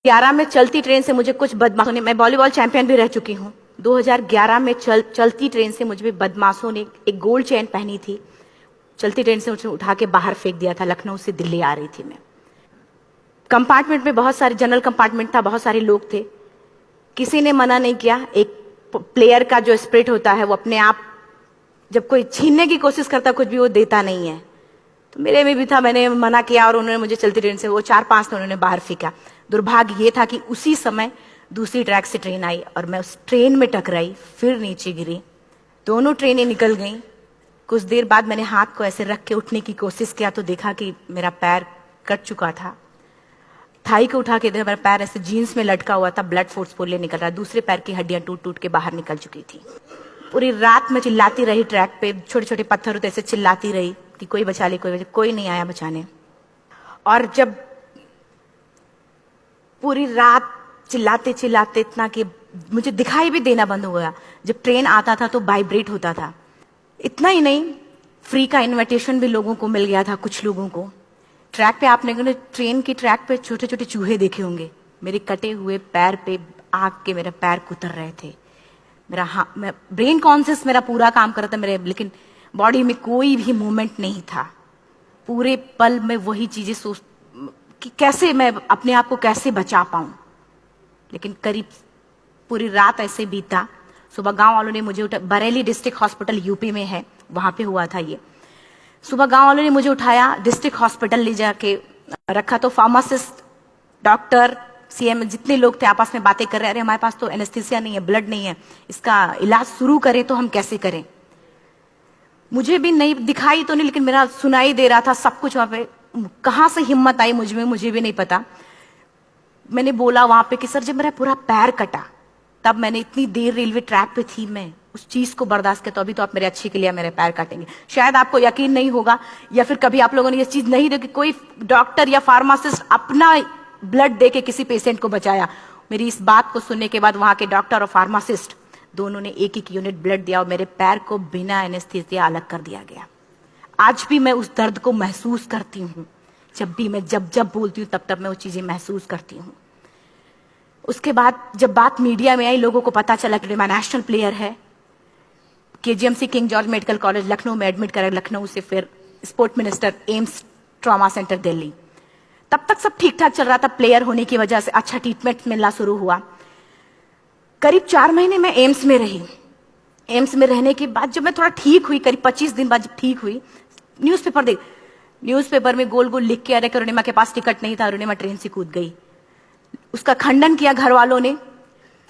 2011 में चलती ट्रेन से मुझे कुछ बदमाशों ने, मैं वॉलीबॉल चैंपियन भी रह चुकी हूँ, 2011 में चलती ट्रेन से मुझे बदमाशों ने एक गोल्ड चेन पहनी थी, चलती ट्रेन से मुझे उठा के बाहर फेंक दिया था। लखनऊ से दिल्ली आ रही थी मैं। कंपार्टमेंट में बहुत सारे, जनरल कंपार्टमेंट था, बहुत सारे लोग थे, किसी ने मना नहीं किया। एक प्लेयर का जो स्पिरिट होता है वो अपने आप, जब कोई छीनने की कोशिश करता कुछ भी, वो देता नहीं है। तो मेरे में भी था, मैंने मना किया और उन्होंने मुझे चलती ट्रेन से वो 4-5 ने उन्होंने बाहर फेंका। दुर्भाग्य ये था कि उसी समय दूसरी ट्रैक से ट्रेन आई और मैं उस ट्रेन में टकराई, फिर नीचे गिरी, दोनों ट्रेनें निकल गईं। कुछ देर बाद मैंने हाथ को ऐसे रख के उठने की कोशिश किया तो देखा कि मेरा पैर कट चुका था। थाई को उठा के देखा, मेरा पैर ऐसे जीन्स में लटका हुआ था, ब्लड फोर्सफुली निकल रहा, दूसरे पैर की हड्डियां टूट टूट के बाहर निकल चुकी थी। पूरी रात मैं चिल्लाती रही, ट्रैक पे छोटे छोटे पत्थर होते ऐसे चिल्लाती रही कि कोई बचा ले, कोई नहीं आया बचाने। और जब पूरी रात चिल्लाते चिल्लाते इतना कि मुझे दिखाई भी देना बंद हो गया, जब ट्रेन आता था तो वाइब्रेट होता था। इतना ही नहीं, फ्री का इनविटेशन भी लोगों को मिल गया था, कुछ लोगों को। ट्रैक पे आपने ट्रेन की ट्रैक पे छोटे छोटे चूहे देखे होंगे, मेरे कटे हुए पैर पे आग के मेरे पैर कुतर रहे थे। मैं ब्रेन कॉन्शियस मेरा पूरा काम कर रहा था मेरे, लेकिन बॉडी में कोई भी मूवमेंट नहीं था। पूरे पल में वही चीजें सोच कि कैसे मैं अपने आप को कैसे बचा पाऊं। लेकिन करीब पूरी रात ऐसे बीता। सुबह गांव वालों ने मुझे बरेली डिस्ट्रिक्ट हॉस्पिटल यूपी में है, वहां पे हुआ था ये। सुबह गांव वालों ने मुझे उठाया, डिस्ट्रिक्ट हॉस्पिटल ले जाके रखा। तो फार्मासिस्ट, डॉक्टर, सीएम, जितने लोग थे आपस में बातें कर रहे, अरे हमारे पास तो एनेस्थीसिया नहीं है, ब्लड नहीं है, इसका इलाज शुरू करें तो हम कैसे करें। मुझे भी नहीं दिखाई तो नहीं, लेकिन मेरा सुनाई दे रहा था सब कुछ वहां पे। कहां से हिम्मत आई मुझ में, मुझे भी नहीं पता। मैंने बोला वहां पे कि सर जब मेरा पूरा पैर कटा, तब मैंने इतनी देर रेलवे ट्रैक पे थी, मैं उस चीज को बर्दाश्त किया, तो अभी तो आप मेरे अच्छे के लिए मेरे पैर काटेंगे। शायद आपको यकीन नहीं होगा, या फिर कभी आप लोगों ने ये चीज नहीं देखी, कोई डॉक्टर या फार्मासिस्ट अपना ब्लड दे के किसी पेशेंट को बचाया। मेरी इस बात को सुनने के बाद वहां के डॉक्टर और फार्मासिस्ट दोनों ने एक एक यूनिट ब्लड दिया और मेरे पैर को बिना एनेस्थीसिया अलग कर दिया गया। आज भी मैं उस दर्द को महसूस करती हूँ। जब भी मैं जब बोलती हूँ तब मैं वो चीजें महसूस करती हूँ। उसके बाद जब बात मीडिया में आई, लोगों को पता चला कि मैं नेशनल प्लेयर है, KGMC king George medical college Lucknow में एडमिट करा, लखनऊ से फिर sport minister, AIIMS trauma centre Delhi. तब तक सब ठीक ठाक चल रहा था, प्लेयर होने की वजह से अच्छा ट्रीटमेंट मिलना शुरू हुआ। करीब 4 महीने मैं एम्स में रही। एम्स में रहने के बाद जब मैं थोड़ा ठीक हुई, करीब 25 दिन बाद जब ठीक हुई, न्यूज़पेपर में गोल गोल लिख के आ रहे कि अरुणिमा के पास टिकट नहीं था, अरुणिमा ट्रेन से कूद गई। उसका खंडन किया घर वालों ने,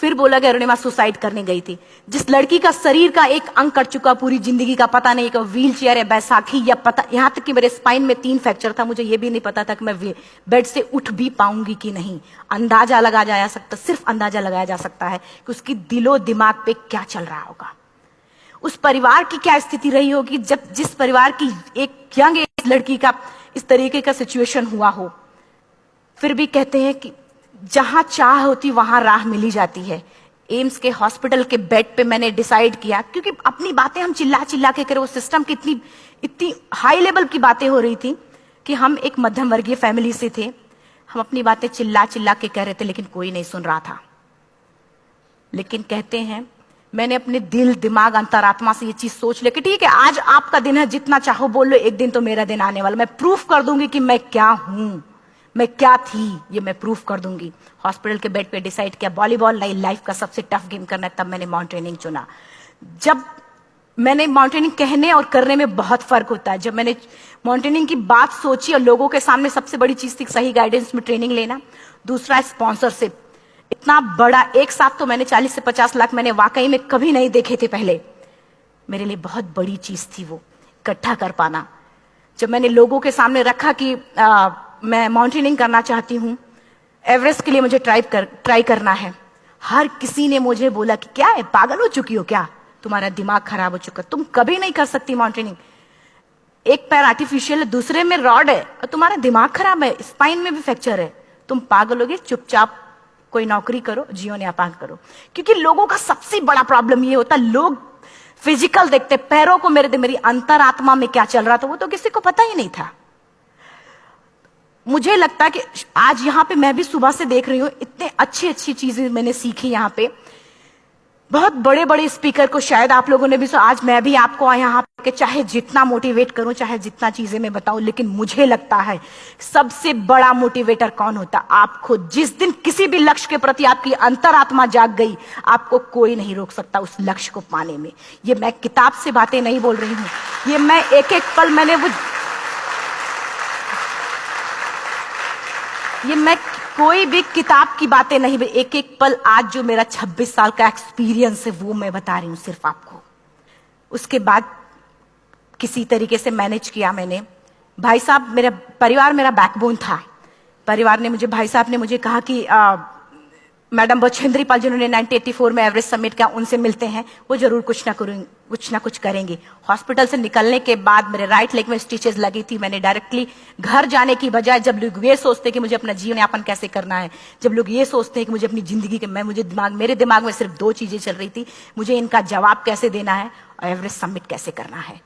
फिर बोला कि अरुणिमा सुसाइड करने गई थी। जिस लड़की का शरीर का एक अंग कट चुका, पूरी जिंदगी का पता नहीं कि व्हील चेयर है, बैसाखी, या पता, यहां तक कि मेरे स्पाइन में 3 फ्रैक्चर था, मुझे यह भी नहीं पता था कि मैं बेड से उठ भी पाऊंगी कि नहीं। अंदाजा लगाया जा सकता, सिर्फ अंदाजा लगाया जा सकता है कि उसकी दिलो दिमाग पे क्या चल रहा होगा, उस परिवार की क्या स्थिति रही होगी, जब जिस परिवार की एक यंग एज लड़की का इस तरीके का सिचुएशन हुआ हो। फिर भी कहते हैं कि जहां चाह होती वहां राह मिली जाती है। एम्स के हॉस्पिटल के बेड पे मैंने डिसाइड किया, क्योंकि अपनी बातें हम चिल्ला चिल्ला के करें, वो सिस्टम की इतनी हाई लेवल की बातें हो रही थी कि हम एक मध्यम वर्गीय फैमिली से थे, हम अपनी बातें चिल्ला चिल्ला के कह रहे थे, लेकिन कोई नहीं सुन रहा था। लेकिन कहते हैं मैंने अपने दिल, दिमाग, अंतरात्मा से ये चीज सोच ली कि ठीक है, आज आपका दिन है, जितना चाहो बोल लो, एक दिन तो मेरा दिन आने वाला, मैं प्रूफ कर दूंगी कि मैं क्या हूं, मैं क्या थी, ये मैं प्रूफ कर दूंगी। हॉस्पिटल के बेड पे डिसाइड किया वॉलीबॉल नहीं, लाइफ का सबसे टफ गेम करना है, तब मैंने माउंटेनिंग चुना। जब मैंने माउंटेनिंग कहने और करने में बहुत फर्क होता है। जब मैंने माउंटेनिंग की बात सोची और लोगों के सामने, सबसे बड़ी चीज थी सही गाइडेंस में ट्रेनिंग लेना, दूसरा स्पॉन्सरशिप। इतना बड़ा एक साथ तो मैंने 40 से 50 लाख मैंने वाकई में कभी नहीं देखे थे पहले। मेरे लिए बहुत बड़ी चीज थी वो इकट्ठा कर पाना। जब मैंने लोगों के सामने रखा कि मैं माउंटेनिंग करना चाहती हूँ, एवरेस्ट के लिए मुझे ट्राई करना है, हर किसी ने मुझे बोला कि क्या है, पागल हो चुकी हो क्या, तुम्हारा दिमाग खराब हो चुका, तुम कभी नहीं कर सकती माउंटेनिंग। एक पैर आर्टिफिशियल है, दूसरे में रॉड है, और तुम्हारा दिमाग खराब है, स्पाइन में भी फ्रैक्चर है, तुम पागल होगे, चुपचाप कोई नौकरी करो, जीवन यापन करो। क्योंकि लोगों का सबसे बड़ा प्रॉब्लम ये होता, लोग फिजिकल देखते, पैरों को मेरी अंतरात्मा में क्या चल रहा था वो तो किसी को पता ही नहीं था। मुझे लगता है कि आज यहाँ पे मैं भी सुबह से देख रही हूँ, इतने अच्छी अच्छी चीजें मैंने सीखी यहाँ पे। बहुत बड़े बड़े स्पीकर को शायद आप लोगों ने भी आज मैं भी आपको यहाँ पे चाहे जितना मोटिवेट करूं, चाहे जितना चीजें मैं बताऊं, लेकिन मुझे लगता है सबसे बड़ा मोटिवेटर कौन होता? आप खुद। जिस दिन किसी भी लक्ष्य के प्रति आपकी अंतरात्मा जाग गई, आपको कोई नहीं रोक सकता उस लक्ष्य को पाने में। ये मैं किताब से बातें नहीं बोल रही हूं, ये मैं एक एक पल मैं कोई भी किताब की बातें नहीं, एक एक पल आज जो मेरा 26 साल का एक्सपीरियंस है वो मैं बता रही हूं सिर्फ आपको। उसके बाद किसी तरीके से मैनेज किया मैंने। भाई साहब, मेरा परिवार मेरा बैकबोन था। परिवार ने मुझे, भाई साहब ने मुझे कहा कि मैडम बछेंद्री पाल जिन्होंने 1984 में एवरेस्ट समिट किया, उनसे मिलते हैं, वो जरूर कुछ ना कुछ करेंगे। हॉस्पिटल से निकलने के बाद मेरे राइट लेग में स्टिचेस लगी थी। मैंने डायरेक्टली घर जाने की बजाय, जब लोग ये सोचते हैं कि मुझे अपना जीवन यापन कैसे करना है, जब लोग ये सोचते हैं कि मुझे अपनी जिंदगी के मेरे दिमाग में सिर्फ 2 चीजें चल रही थी, मुझे इनका जवाब कैसे देना है और एवरेस्ट समिट कैसे करना है।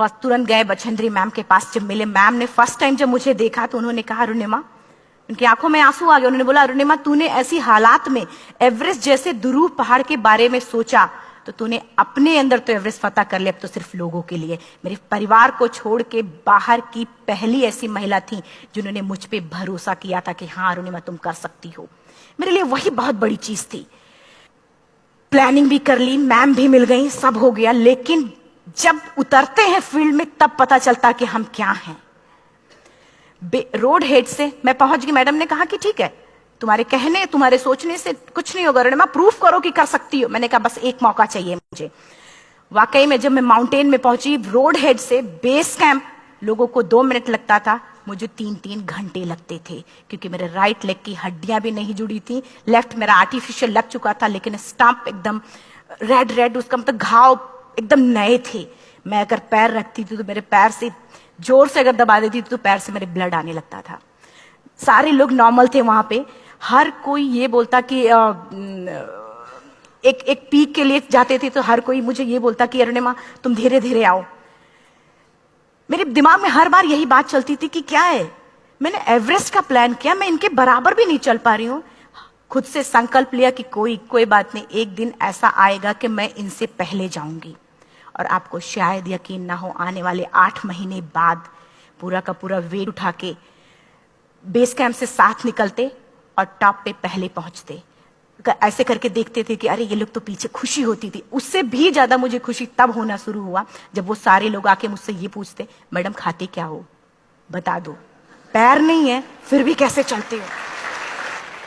फर्स्ट तुरंत गए बछेंद्री मैम के पास। जब मिले, मैम ने फर्स्ट टाइम जब मुझे देखा तो उन्होंने कहा, अरुणिमा, उनकी आंखों में आंसू आ गए। उन्होंने बोला, अरुणिमा, तूने ऐसी हालात में एवरेस्ट जैसे दुरूह पहाड़ के बारे में सोचा तो तूने अपने अंदर तो एवरेस्ट फतह कर लिया, अब तो सिर्फ लोगों के लिए। मेरे परिवार को छोड़ के बाहर की पहली ऐसी महिला थी जिन्होंने मुझ पे भरोसा किया था कि हाँ अरुणिमा, तुम कर सकती हो। मेरे लिए वही बहुत बड़ी चीज थी। प्लानिंग भी कर ली, मैम भी मिल गई, सब हो गया। लेकिन जब उतरते हैं फील्ड में तब पता चलता कि हम क्या हैं। रोड हेड से मैं पहुंच गई। मैडम ने कहा कि ठीक है, तुम्हारे कहने तुम्हारे सोचने से कुछ नहीं होगा अरुणिमा, प्रूफ करो कि कर सकती हो। मैंने कहा बस एक मौका चाहिए मुझे। वाकई में जब मैं माउंटेन में पहुंची, रोड हेड से बेस कैंप लोगों को 2 मिनट लगता था, मुझे 3-3 घंटे लगते थे, क्योंकि मेरे राइट लेग की हड्डियां भी नहीं जुड़ी थी। लेफ्ट मेरा आर्टिफिशियल लग चुका था, लेकिन स्टंप एकदम रेड, उसका मतलब घाव एकदम नए थे। मैं अगर पैर रखती थी तो मेरे पैर से जोर से अगर दबा देती थी तो पैर से मेरे ब्लड आने लगता था। सारे लोग नॉर्मल थे वहां पे। हर कोई ये बोलता कि एक पीक के लिए जाते थे तो हर कोई मुझे ये बोलता कि अरुणिमा, तुम धीरे धीरे आओ। मेरे दिमाग में हर बार यही बात चलती थी कि क्या है, मैंने एवरेस्ट का प्लान किया, मैं इनके बराबर भी नहीं चल पा रही हूं। खुद से संकल्प लिया कि कोई बात नहीं, एक दिन ऐसा आएगा कि मैं इनसे पहले जाऊंगी। और आपको शायद यकीन ना हो, आने वाले 8 महीने बाद पूरा का पूरा वेट उठा के बेस कैंप से साथ निकलते और टॉप पे पहले पहुंचते। ऐसे करके देखते थे कि अरे ये लोग तो पीछे। खुशी होती थी। उससे भी ज्यादा मुझे खुशी तब होना शुरू हुआ जब वो सारे लोग आके मुझसे ये पूछते, मैडम खाते क्या हो, बता दो। पैर नहीं है फिर भी कैसे चलते हो।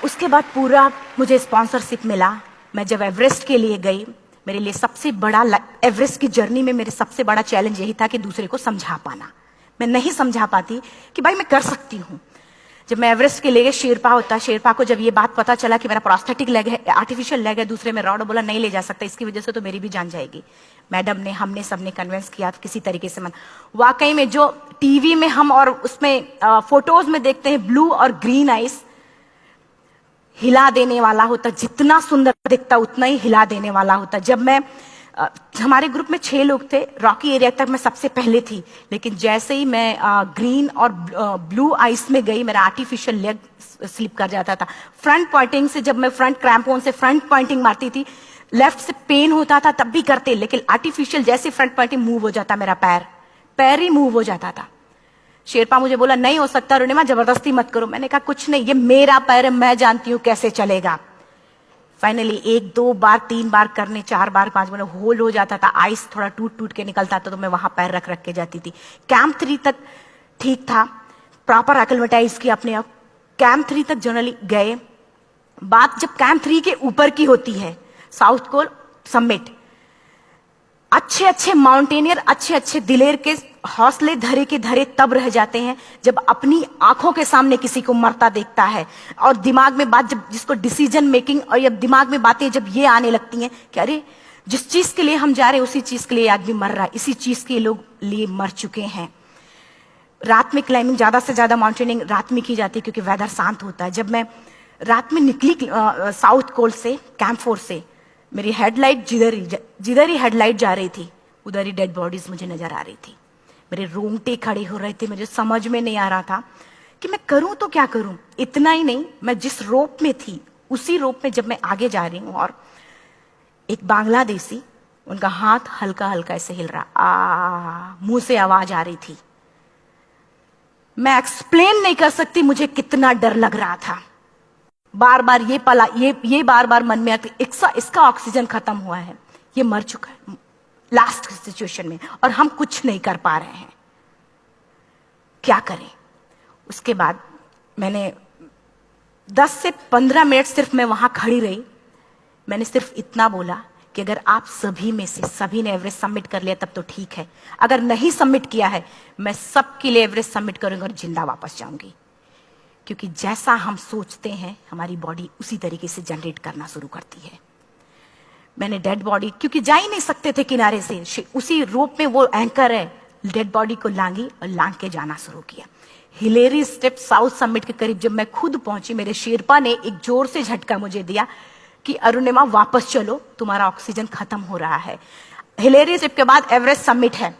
उसके बाद पूरा मुझे स्पॉन्सरशिप मिला। मैं जब एवरेस्ट के लिए गई, मेरे लिए सबसे बड़ा, एवरेस्ट की जर्नी में मेरे सबसे बड़ा चैलेंज यही था कि दूसरे को समझा पाना। मैं नहीं समझा पाती कि भाई मैं कर सकती हूं। जब मैं एवरेस्ट के लिए गई, शेरपा होता, शेरपा को जब ये बात पता चला कि मेरा प्रोस्थेटिक लेग है, आर्टिफिशियल लेग है, दूसरे में रॉड, बोला नहीं ले जा सकता, इसकी वजह से तो मेरी भी जान जाएगी। मैडम ने, हमने सबने कन्विंस किया किसी तरीके से। मन वाकई में जो टीवी में हम और उसमें फोटोज में देखते हैं, ब्लू और ग्रीन आइस, हिला देने वाला होता। जितना सुंदर दिखता उतना ही हिला देने वाला होता। जब मैं हमारे ग्रुप में 6 लोग थे, रॉकी एरिया तक मैं सबसे पहले थी, लेकिन जैसे ही मैं ग्रीन और ब्लू आइस में गई, मेरा आर्टिफिशियल लेग स्लिप कर जाता था। फ्रंट पॉइंटिंग से, जब मैं फ्रंट क्रैम्पोन से फ्रंट पॉइंटिंग मारती थी, लेफ्ट से पेन होता था तब भी करते, लेकिन आर्टिफिशियल जैसे फ्रंट पॉइंटिंग मूव हो जाता, मेरा पैर ही मूव हो जाता था। शेरपा मुझे बोला नहीं हो सकता अरुणिमा, जबरदस्ती मत करो। मैंने कहा कुछ नहीं, ये मेरा पैर है, मैं जानती हूं कैसे चलेगा। फाइनली 1, 2 बार, 3 बार करने, 4 बार, 5 बार होल हो जाता था। आइस थोड़ा टूट के निकलता था तो मैं वहां पैर रख के जाती थी। कैंप 3 तक ठीक था, प्रॉपर एक्लेमेटाइज किया अपने आप। कैंप 3 तक जनरली गए। बात जब कैंप 3 के ऊपर की होती है, साउथ कोल समिट, अच्छे माउंटेनियर, अच्छे दिलेर के हौसले धरे के धरे तब रह जाते हैं जब अपनी आंखों के सामने किसी को मरता देखता है। और दिमाग में बात, जब जिसको डिसीजन मेकिंग, और जब दिमाग में बातें जब ये आने लगती हैं कि अरे जिस चीज के लिए हम जा रहे हैं उसी चीज के लिए आदमी मर रहा है, इसी चीज के लोग लिए मर चुके हैं। रात में क्लाइंबिंग, ज्यादा से ज्यादा माउंटेनिंग रात में की जाती है क्योंकि वेदर शांत होता है। जब मैं रात में निकली साउथ कोल से, कैंप 4 से, मेरी हेडलाइट जिधर ही हेडलाइट जा रही थी उधर ही डेड बॉडीज मुझे नजर आ रही थी। मेरे रोंगटे खड़े हो रहे थे। मुझे समझ में नहीं आ रहा था कि मैं करूं तो क्या करूं। इतना ही नहीं, मैं जिस रोप में थी उसी रोप में जब मैं आगे जा रही हूं और एक बांग्लादेशी, उनका हाथ हल्का हल्का ऐसे हिल रहा, मुंह से आवाज आ रही थी। मैं एक्सप्लेन नहीं कर सकती मुझे कितना डर लग रहा था। बार बार ये बार बार मन में आती, इसका ऑक्सीजन खत्म हुआ है, ये मर चुका है लास्ट सिचुएशन में, और हम कुछ नहीं कर पा रहे हैं, क्या करें। उसके बाद मैंने 10 से 15 मिनट सिर्फ मैं वहां खड़ी रही। मैंने सिर्फ इतना बोला कि अगर आप सभी में से सभी ने एवरेस्ट सबमिट कर लिया तब तो ठीक है, अगर नहीं सबमिट किया है मैं सबके लिए एवरेस्ट सबमिट करूंगी और जिंदा वापस जाऊंगी। क्योंकि जैसा हम सोचते हैं हमारी बॉडी उसी तरीके से जनरेट करना शुरू करती है। मैंने डेड बॉडी, क्योंकि जा ही नहीं सकते थे किनारे से, उसी रोप में वो एंकर है, डेड बॉडी को लांगी और लांग के जाना शुरू किया। हिलेरी स्टेप साउथ समिट के करीब जब मैं खुद पहुंची, मेरे शेरपा ने एक जोर से झटका मुझे दिया कि अरुणिमा वापस चलो, तुम्हारा ऑक्सीजन खत्म हो रहा है। हिलेरी स्टेप के बाद एवरेस्ट समिट है,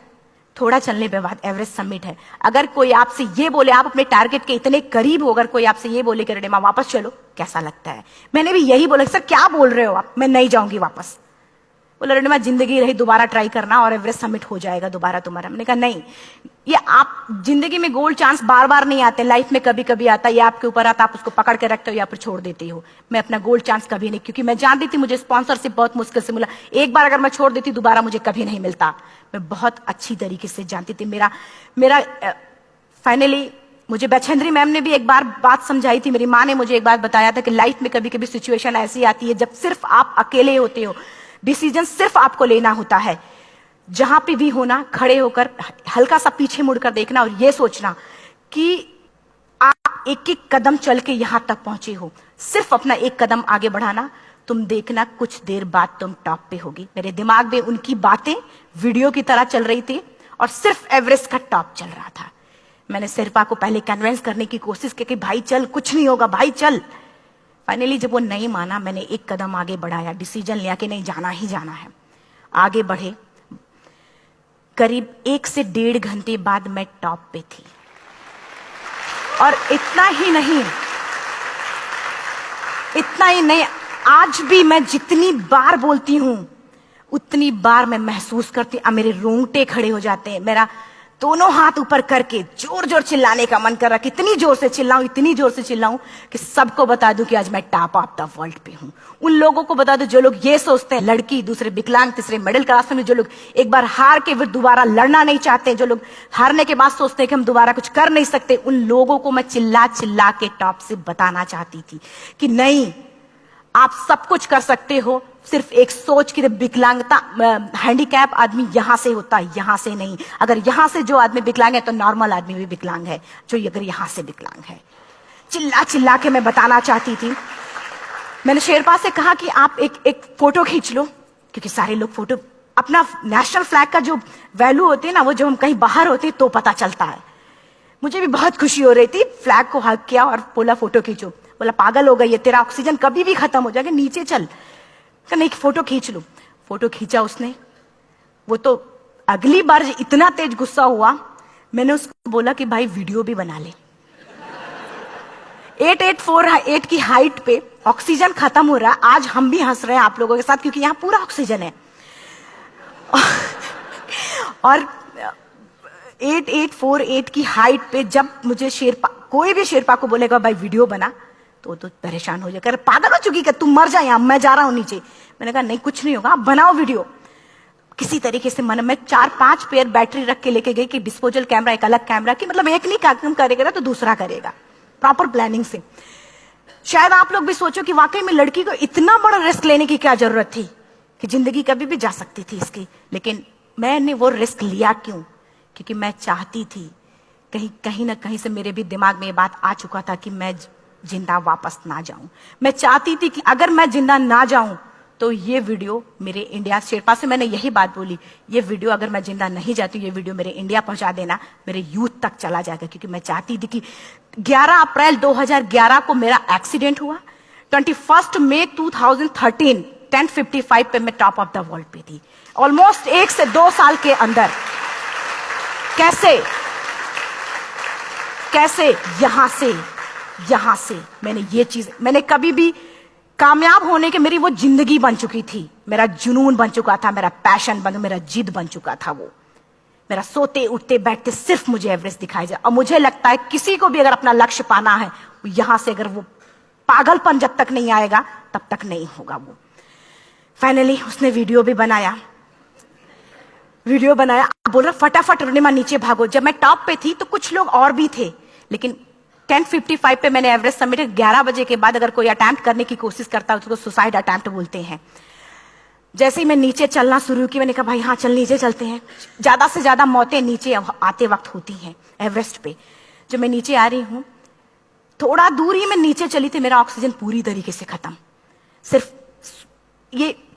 थोड़ा चलने के बाद एवरेस्ट समिट है। अगर कोई आपसे ये बोले, आप अपने टारगेट के इतने करीब हो, अगर कोई आपसे ये बोले कि अरुणिमा वापस चलो, कैसा लगता है। मैंने भी यही बोला, सर क्या बोल रहे हो आप, मैं नहीं जाऊंगी वापस। बोला अरुणिमा जिंदगी रही, दोबारा ट्राई करना और एवरेस्ट समिट हो जाएगा दोबारा तुम्हारा। मैंने कहा नहीं, ये आप जिंदगी में गोल्ड चांस बार बार नहीं आते, लाइफ में कभी कभी आता है, ये आपके ऊपर आता, आप उसको पकड़ के रखते हो या फिर छोड़ देते हो। मैं अपना गोल्ड चांस कभी नहीं, क्योंकि मैं जानती थी मुझे स्पॉन्सरशिप बहुत मुश्किल से मिला, एक बार अगर मैं छोड़ देती दोबारा मुझे कभी नहीं मिलता। मैं बहुत अच्छी तरीके से जानती थी। मेरा फाइनली मुझे बछेंद्री मैम ने भी एक बार बात समझाई थी, मेरी माँ ने मुझे एक बार बताया था कि लाइफ में कभी कभी सिचुएशन ऐसी आती है जब सिर्फ आप अकेले होते हो, डिसीजन सिर्फ आपको लेना होता है। जहां पे भी होना, खड़े होकर हल्का सा पीछे मुड़कर देखना और ये सोचना कि आप एक एक कदम चल के यहां तक पहुंचे हो, सिर्फ अपना एक कदम आगे बढ़ाना, तुम देखना कुछ देर बाद तुम टॉप पे होगी। मेरे दिमाग में उनकी बातें वीडियो की तरह चल रही थी और सिर्फ एवरेस्ट का टॉप चल रहा था। मैंने शेरपा को पहले कन्विंस करने की कोशिश की कि भाई चल, कुछ नहीं होगा भाई चल। फाइनली जब वो नहीं माना, मैंने एक कदम आगे बढ़ाया, डिसीजन लिया कि नहीं, जाना ही जाना है। आगे बढ़े, करीब 1 से 1.5 घंटे बाद मैं टॉप पे थी। और इतना ही नहीं, आज भी मैं जितनी बार बोलती हूं उतनी बार मैं महसूस करती हूं, मेरे रोंगटे खड़े हो जाते हैं, मेरा दोनों हाथ ऊपर करके जोर जोर चिल्लाने का मन कर रहा, कितनी जोर से चिल्लाऊं कि सबको बता दूं कि आज मैं टॉप ऑफ द वर्ल्ड पे हूं। उन लोगों को बता दूं जो लोग ये सोचते हैं, लड़की, दूसरे विकलांग, तीसरे मिडिल क्लास में, जो लोग एक बार हार के फिर दोबारा लड़ना नहीं चाहते, जो लोग हारने के बाद सोचते हैं कि हम दोबारा कुछ कर नहीं सकते, उन लोगों को मैं चिल्ला चिल्ला के टॉप से बताना चाहती थी कि नहीं, आप सब कुछ कर सकते हो। सिर्फ एक सोच की विकलांगता, हैंडीकैप आदमी यहां से होता है, यहां से नहीं। अगर यहां से जो आदमी विकलांग है तो नॉर्मल आदमी भी विकलांग है, जो अगर यहां से विकलांग है। चिल्ला चिल्ला के मैं बताना चाहती थी। मैंने शेरपा से कहा कि आप एक फोटो खींच लो, क्योंकि सारे लोग फोटो, अपना नेशनल फ्लैग का जो वैल्यू होती है ना, वो जो हम कहीं बाहर होते हैं तो पता चलता है। मुझे भी बहुत खुशी हो रही थी, फ्लैग को हग किया और बोला फोटो खींचो। बोला पागल हो गई है, तेरा ऑक्सीजन कभी भी खत्म हो जाएगा, नीचे चल। नहीं, फोटो खींच लो। फोटो खींचा उसने। वो तो अगली बार इतना तेज गुस्सा हुआ, मैंने उसको बोला कि भाई वीडियो भी बना ले। 8848 की हाइट पे ऑक्सीजन खत्म हो रहा है, आज हम भी हंस रहे हैं आप लोगों के साथ क्योंकि यहां पूरा ऑक्सीजन है। और 8848 की हाइट पे जब मुझे शेरपा, कोई भी शेरपा को बोलेगा भाई वीडियो बना, तो परेशान हो जाएगा, पागल हो चुकी क्या, तुम मर जाए, यहां मैं जा रहा हूं नीचे। मैंने कहा नहीं, कुछ नहीं होगा, आप बनाओ वीडियो। किसी तरीके से मैं 4-5 पेयर बैटरी रख के लेके गई कि डिस्पोजल कैमरा, एक अलग कैमरा की, मतलब एक नहीं काम करेगा तो दूसरा करेगा, प्रॉपर प्लानिंग से। शायद आप लोग भी सोचो कि वाकई में लड़की को इतना बड़ा रिस्क लेने की क्या जरूरत थी, कि जिंदगी कभी भी जा सकती थी इसकी। लेकिन मैंने वो रिस्क लिया क्यों? क्योंकि मैं चाहती थी, कहीं ना कहीं से मेरे भी दिमाग में ये बात आ चुका था कि मैं जिंदा वापस ना जाऊं। मैं चाहती थी कि अगर मैं जिंदा ना जाऊं तो ये वीडियो मेरे इंडिया, शेरपा से मैंने यही बात बोली, ये वीडियो अगर मैं जिंदा नहीं जाती, ये वीडियो मेरे इंडिया पहुंचा देना, मेरे यूथ तक चला जाएगा। क्योंकि मैं चाहती थी कि 11 अप्रैल 2011 को मेरा एक्सीडेंट हुआ, 21 मई 2013 10:55 पे मैं टॉप ऑफ द वर्ल्ड पे थी। ऑलमोस्ट 1 से 2 साल के अंदर कैसे कैसे? यहां से मैंने ये चीज, मैंने कभी भी कामयाब होने के, मेरी वो जिंदगी बन चुकी थी, मेरा जुनून बन चुका था, मेरा पैशन मेरा जिद बन चुका था। वो मेरा सोते उठते बैठते सिर्फ मुझे एवरेस्ट दिखाई जाए। और मुझे लगता है किसी को भी अगर अपना लक्ष्य पाना है, यहां से अगर वो पागलपन जब तक नहीं आएगा तब तक नहीं होगा। वो फाइनली उसने वीडियो बनाया, बोल रहा फटाफट अरुणिमा नीचे भागो। जब मैं टॉप पे थी तो कुछ लोग और भी थे, लेकिन 10:55 पे मैंने एवरेस्ट समिट, 11 बजे के बाद अगर कोई अटेम्प्ट करने की कोशिश करता है उसको सुसाइड अटेम्प्ट बोलते हैं। जैसे ही मैं नीचे चलना शुरू की, मैंने कहा भाई हाँ चल नीचे चलते हैं। ज्यादा से ज्यादा मौतें नीचे आते वक्त होती हैं एवरेस्ट पे। जब मैं नीचे आ रही हूं, थोड़ा दूर ही मैं नीचे चली थी, मेरा ऑक्सीजन पूरी तरीके से खत्म।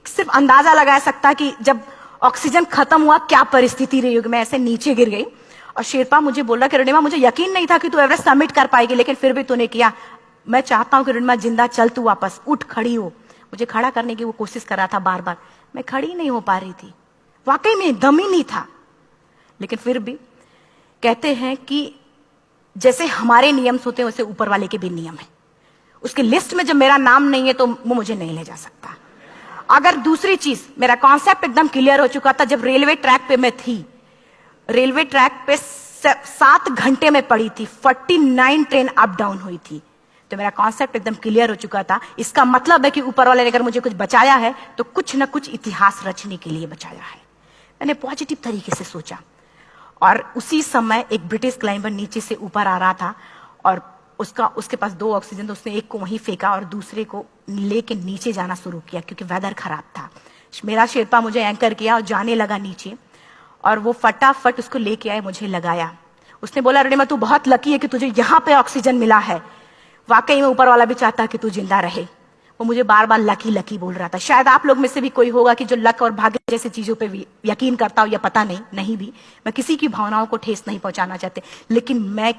सिर्फ अंदाजा लगाया सकता कि जब ऑक्सीजन खत्म हुआ क्या परिस्थिति रही होगी। मैं ऐसे नीचे गिर गई और शेरपा मुझे बोल रहा कि अरुणिमा मुझे यकीन नहीं था कि तू एवरेस्ट समिट कर पाएगी, लेकिन फिर भी तूने किया। मैं चाहता हूं कि अरुणिमा जिंदा चल, तू वापस उठ, खड़ी हो। मुझे खड़ा करने की वो कोशिश कर रहा था बार बार, मैं खड़ी नहीं हो पा रही थी, वाकई में दम ही नहीं था। लेकिन फिर भी कहते हैं कि जैसे हमारे नियम होते हैं वैसे ऊपर वाले के भी नियम है। उसकी लिस्ट में जब मेरा नाम नहीं है तो वो मुझे नहीं ले जा सकता। अगर दूसरी चीज, मेरा कॉन्सेप्ट एकदम क्लियर हो चुका था। जब रेलवे ट्रैक पे मैं थी, रेलवे ट्रैक पे 7 घंटे में पड़ी थी, 49 ट्रेन अप डाउन हुई थी, तो मेरा कॉन्सेप्ट एकदम क्लियर हो चुका था। इसका मतलब है कि ऊपर वाले ने अगर मुझे कुछ बचाया है तो कुछ ना कुछ इतिहास रचने के लिए बचाया है। मैंने पॉजिटिव तरीके से सोचा। और उसी समय एक ब्रिटिश क्लाइंबर नीचे से ऊपर आ रहा था और उसके पास 2 ऑक्सीजन, तो उसने एक को वहीं फेंका और दूसरे को लेके नीचे जाना शुरू किया क्योंकि वेदर खराब था। मेरा शेरपा मुझे एंकर किया और जाने लगा नीचे, और वो फटाफट उसको लेके आए, मुझे लगाया। उसने बोला अरुणिमा तू बहुत लकी है कि तुझे यहां पे ऑक्सीजन मिला है, वाकई में ऊपर वाला भी चाहता है कि तू जिंदा रहे। वो मुझे बार बार लकी लकी बोल रहा था। शायद आप लोग में से भी कोई होगा कि जो लक और भाग्य जैसी चीजों पे भी यकीन करता हो, या पता नहीं भी। मैं किसी की भावनाओं को ठेस नहीं पहुंचाना चाहती, लेकिन मैं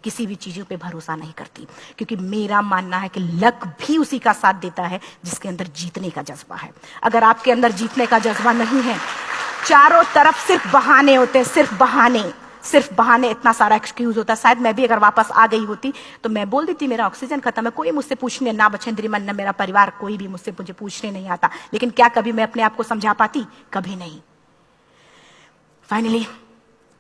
किसी भी चीजों पे भरोसा नहीं करती, क्योंकि मेरा मानना है कि लक भी उसी का साथ देता है जिसके अंदर जीतने का जज्बा है। अगर आपके अंदर जीतने का जज्बा नहीं है, चारों तरफ सिर्फ बहाने होते हैं, सिर्फ बहाने, इतना सारा एक्सक्यूज होता है। शायद मैं भी अगर वापस आ गई होती तो मैं बोल देती मेरा ऑक्सीजन खत्म है, कोई मुझसे पूछने ना बचेंद्री मन ना मेरा परिवार, कोई भी मुझे पूछने नहीं आता। लेकिन क्या कभी मैं अपने आप को समझा पाती? कभी नहीं। फाइनली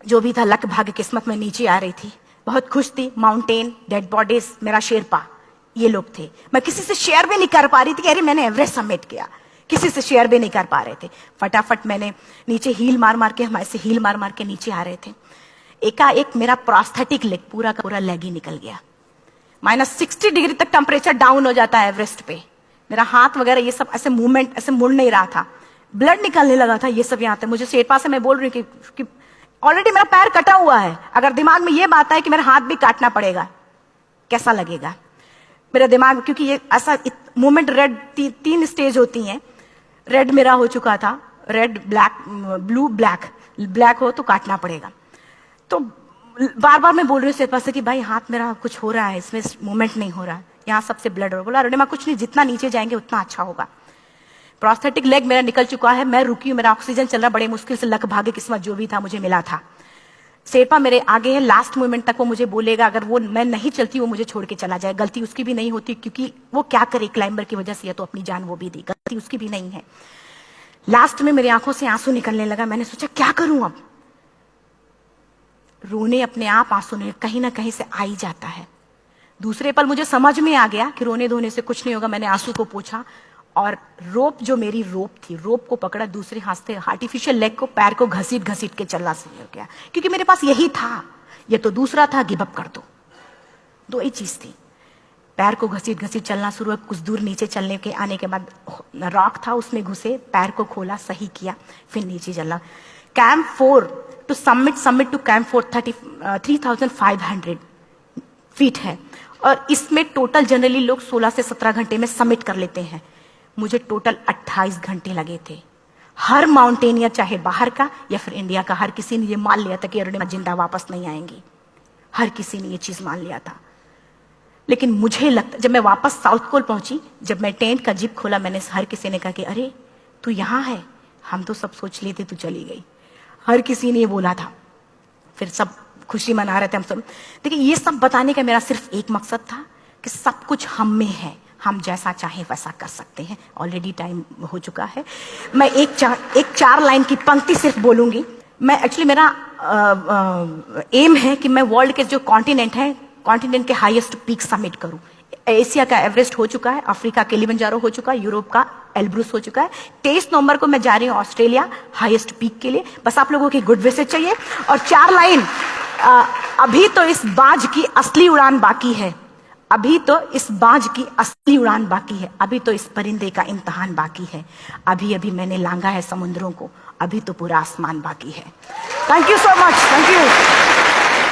जो भी था, लक भाग्य किस्मत में नीचे आ रही थी, बहुत खुश थी। माउंटेन, डेड बॉडीज, मेरा शेरपा, ये लोग थे। मैं किसी से शेयर भी नहीं कर पा रही थी कि अरे मैंने एवरेस्ट समिट किया, किसी से शेयर भी नहीं कर पा रहे थे। फटाफट मैंने नीचे हील मार मार के, हमारे से हील मार मार के नीचे आ रहे थे। एकाएक मेरा प्रोस्थेटिक लेग, पूरा का पूरा लेग ही निकल गया। -60 डिग्री तक टेम्परेचर डाउन हो जाता है एवरेस्ट पे। मेरा हाथ वगैरह ये सब ऐसे मूवमेंट, ऐसे मुड़ नहीं रहा था, ब्लड निकलने लगा था, ये सब यहाँ पे। मुझे शेरपा से मैं बोल रही हूँ कि ऑलरेडी मेरा पैर कटा हुआ है, अगर दिमाग में ये बात है कि मेरा हाथ भी काटना पड़ेगा, कैसा लगेगा मेरा दिमाग। क्योंकि ये ऐसा मूवमेंट, रेड 3 स्टेज होती हैं। रेड मेरा हो चुका था, रेड, ब्लैक, ब्लू, ब्लैक हो तो काटना पड़ेगा। तो बार बार मैं बोल रही हूँ शेरपा से कि भाई हाथ मेरा कुछ हो रहा है, इसमें मूवमेंट नहीं हो रहा है, यहाँ सबसे ब्लड हो रहा है। बोला अरुणिमा कुछ नहीं, जितना नीचे जाएंगे उतना अच्छा होगा। प्रोस्थेटिक लेग मेरा निकल चुका है, मैं रुकी हूँ, मेरा ऑक्सीजन चल रहा, बड़े मुश्किल से लक भाग्य किस्मत जो भी था मुझे मिला था। शेरपा मेरे आगे है, लास्ट मोमेंट तक वो मुझे बोलेगा, अगर वो मैं नहीं चलती वो मुझे छोड़ के चला जाए। गलती उसकी भी नहीं होती, क्योंकि वो क्या करे क्लाइंबर की वजह से, या तो अपनी जान वो भी दी, गलती उसकी भी नहीं है। लास्ट में मेरी आंखों से आंसू निकलने लगा। मैंने सोचा क्या करूं अब, रोने अपने आप आंसू ने कहीं ना कहीं से आ ही जाता है। दूसरे पल मुझे समझ में आ गया कि रोने धोने से कुछ नहीं होगा। मैंने आंसू को पोंछा और रोप, जो मेरी रोप थी, रोप को पकड़ा, दूसरे हाथ से आर्टिफिशियल लेग को, पैर को घसीट घसीट के चलना शुरू हो गया, क्योंकि मेरे पास यही था। ये तो दूसरा था, गिव अप कर दो ही चीज थी। पैर को घसीट घसीट चलना शुरू हुआ। कुछ दूर नीचे चलने के आने के बाद रॉक था, उसमें घुसे, पैर को खोला, सही किया, फिर नीचे चला। Camp 4 to summit to camp 4 3,500 feet है, और इसमें टोटल जनरली लोग 16 से 17 घंटे में समिट कर लेते हैं। मुझे टोटल 28 घंटे लगे थे। हर माउंटेनियर, चाहे बाहर का या फिर इंडिया का, हर किसी ने ये मान लिया था कि अरुणिमा जिंदा वापस नहीं आएंगी। हर किसी ने ये चीज मान लिया था। लेकिन मुझे लगता, जब मैं वापस साउथ पोल पहुंची, जब मैं टेंट का जिप खोला, मैंने हर किसी ने कहा कि अरे तू यहाँ है, हम तो सब सोच लिए थे तू चली गई। हर किसी ने ये बोला था। फिर सब खुशी मना रहे थे हम सब। देखिए, ये सब बताने का मेरा सिर्फ एक मकसद था कि सब कुछ हम में है, हम जैसा चाहें वैसा कर सकते हैं। ऑलरेडी टाइम हो चुका है। मैं एक चार लाइन की पंक्ति सिर्फ बोलूंगी। मैं एक्चुअली मेरा एम है कि मैं वर्ल्ड के जो कॉन्टिनेंट है, कॉन्टिनेंट के हाईएस्ट पीक समिट करूं। एशिया का एवरेस्ट हो चुका है, अफ्रीका किलिमंजारो हो चुका है, यूरोप का एल्ब्रूस हो चुका है। 23 नवंबर को मैं जा रही हूँ ऑस्ट्रेलिया हाईएस्ट पीक के लिए। बस आप लोगों की गुड विशेस चाहिए। और 4 लाइन, अभी तो इस बाज की असली उड़ान बाकी है, अभी तो इस बाज की असली उड़ान बाकी है, अभी तो इस परिंदे का इम्तहान बाकी है, अभी अभी मैंने लांघा है समुद्रों को, अभी तो पूरा आसमान बाकी है। Thank you so much, thank you.